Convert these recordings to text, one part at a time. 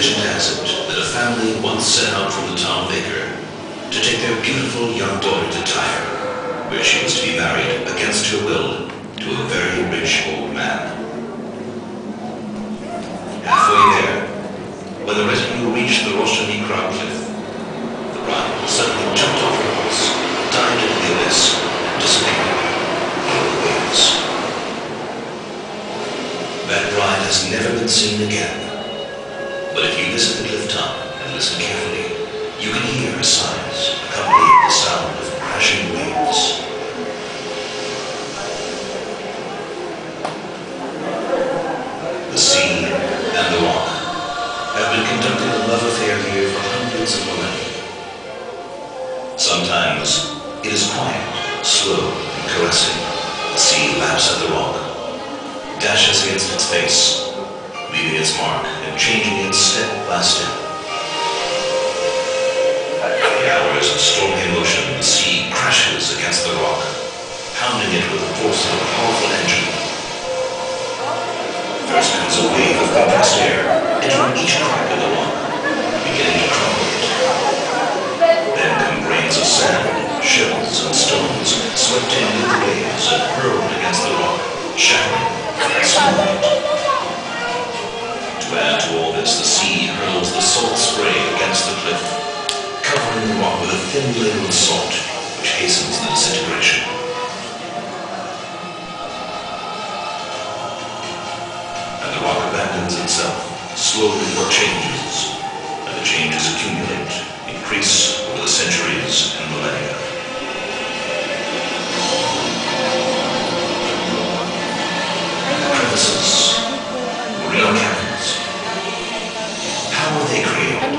Legend has it that a family once set out from the town of Acre to take their beautiful young daughter to Tyre, where she was to be married against her will to a very rich old man. Halfway there, when the retinue reached the Rosh Ha Nikra cliff, the bride suddenly jumped off her horse, dived into the abyss, and disappeared below the waves. That bride has never been seen again. But if you visit the cliff top and listen carefully, you can hear her sighs accompanying the sound of crashing waves. The sea and the rock have been conducting a love affair here for hundreds of millennia. Sometimes it is quiet, slow, and caressing. The sea laps at the rock, dashes against its face, leaving its mark and changing it step by step. In hours of stormy emotion, the sea crashes against the rock, pounding it with the force of a powerful engine. First comes a wave of compressed air, entering each crack of the rock, beginning to crumble it. Then come grains of sand, shells, and stones, swept in with the waves and hurled against the rock, shattering and smoothing it. To add to all this, the sea hurls the salt spray against the cliff, covering the rock with a thin layer of salt, which hastens the disintegration. And the rock abandons itself, slowly it changes, and the changes accumulate, increase over the centuries and millennia. Crevices, marine caverns. How were they created?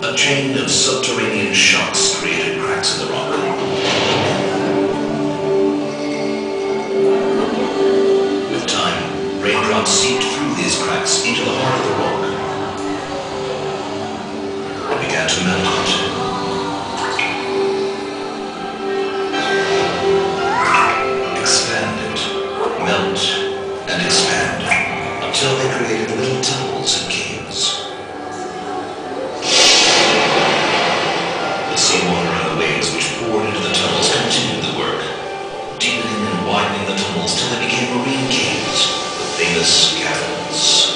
A chain of subterranean shocks created cracks in the rock. With time, raindrops seeped through these cracks into the heart of the rock and began to melt it. Expand it, melt, and expand until they created little tunnels and caves. The seawater and the waves which poured into the tunnels continued the work, deepening and widening the tunnels till they became marine caves, the famous caravans.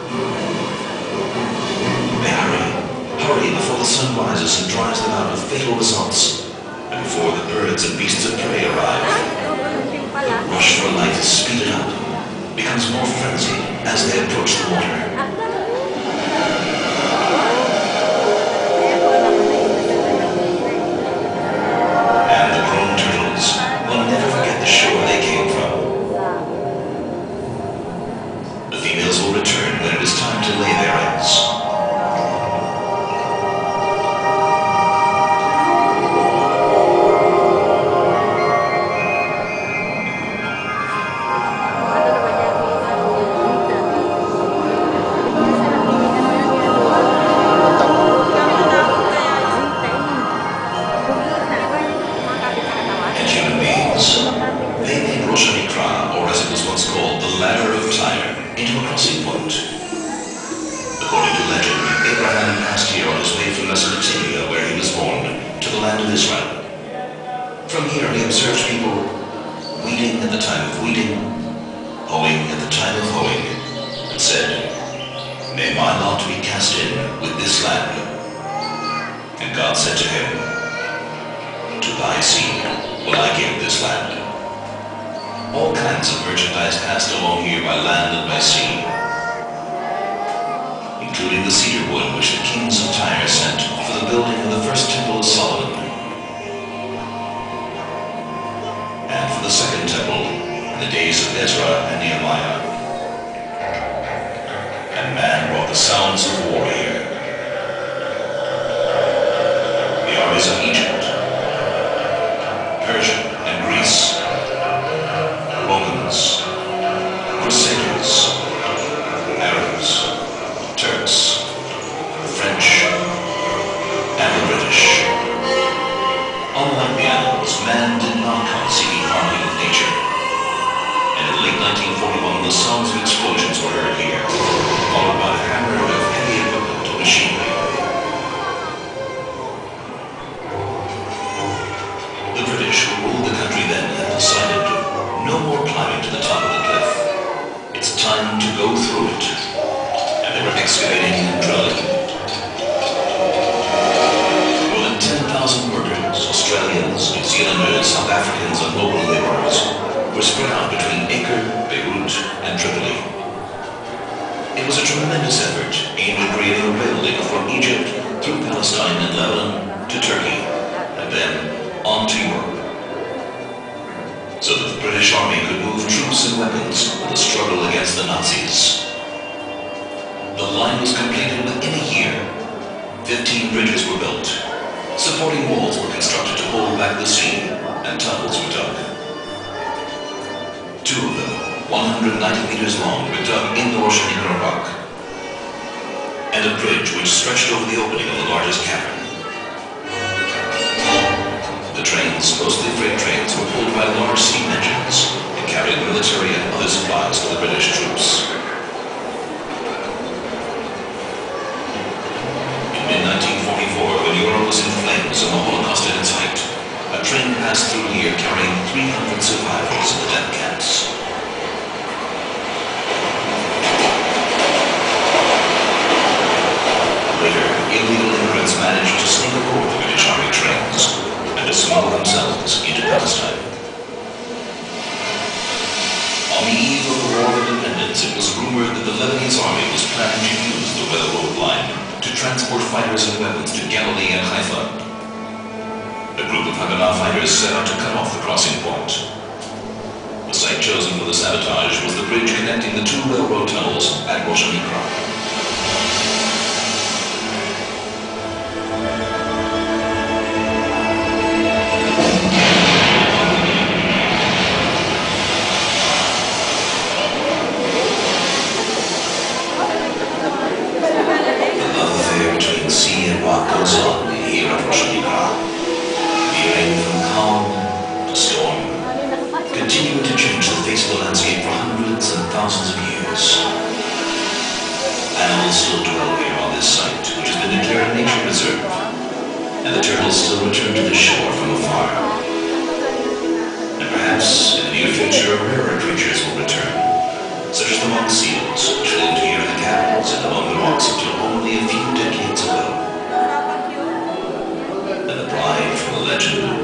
They hurry before the sun rises and drives them out with fatal results, and before the birds and beasts of prey arrive. The rush for life is speeded up, becomes more frenzied as they approach the water. And the grown turtles will never forget the shore they came from. The females will return when it is time to lay their eggs. Rosh Ha Nikra, or as it was once called, the Ladder of Tyre, into a crossing point. According to legend, Abraham passed here on his way from Mesopotamia, where he was born, to the land of Israel. From here he observed people weeding at the time of weeding, hoeing at the time of hoeing, and said, "May my lot be cast in with this land." And God said to him, "To thy seed will I give this land." All kinds of merchandise passed along here by land and by sea, including the cedar wood which the kings of Tyre sent for the building of the first temple of Solomon, and for the second temple in the days of Ezra and Nehemiah. And man brought the sounds of war here. The armies of Egypt, Persia, and Greece, Romans, Crusaders, Arabs, Turks, the French, and the British. Unlike the animals, man did not come seeking harmony with nature. And in late 1941, the sounds of explosions were heard here, followed by the hammering of heavy equipment and machinery. The British, who ruled the country then, had decided no more climbing to the top of the cliff. It's time to go through it. And they were excavating and drilling. More than 10,000 workers, Australians, New Zealanders, South Africans, and local laborers were spread out between Acre, Beirut, and Tripoli. It was a tremendous effort aimed at creating a rail link from Egypt through Palestine and Lebanon to Turkey, and then on to Europe, so that the British Army could move troops and weapons in the struggle against the Nazis. The line was completed within a year. 15 bridges were built. Supporting walls were constructed to hold back the sea, and tunnels were dug. Two of them, 190 meters long, were dug in the Rosh Ha Nikra rock, and a bridge which stretched over the opening of the largest cavern. The trains, mostly freight trains, were pulled by large steam engines and carried military and other supplies to the British troops. In mid-1944, when Europe was in flames and the Holocaust at its height, a train passed through here carrying 300 survivors of the death camps. Later, illegal immigrants managed to sneak aboard the British Army trains and to smuggle themselves into Palestine. On the eve of the War of Independence, it was rumored that the Lebanese army was planning to use the railroad line to transport fighters and weapons to Galilee and Haifa. A group of Haganah fighters set out to cut off the crossing point. The site chosen for the sabotage was the bridge connecting the two railroad tunnels at Rosh Ha Nikra. Goes on here at Rosh Ha Nikra, veering from calm to storm, continuing to change the face of the landscape for hundreds and thousands of years. Animals still dwell here on this site, which has been declared a nature reserve, and the turtles still return to the shore from afar. And perhaps in the near future, rarer creatures will return, such as the monk seals, which lived here in the caverns. legend.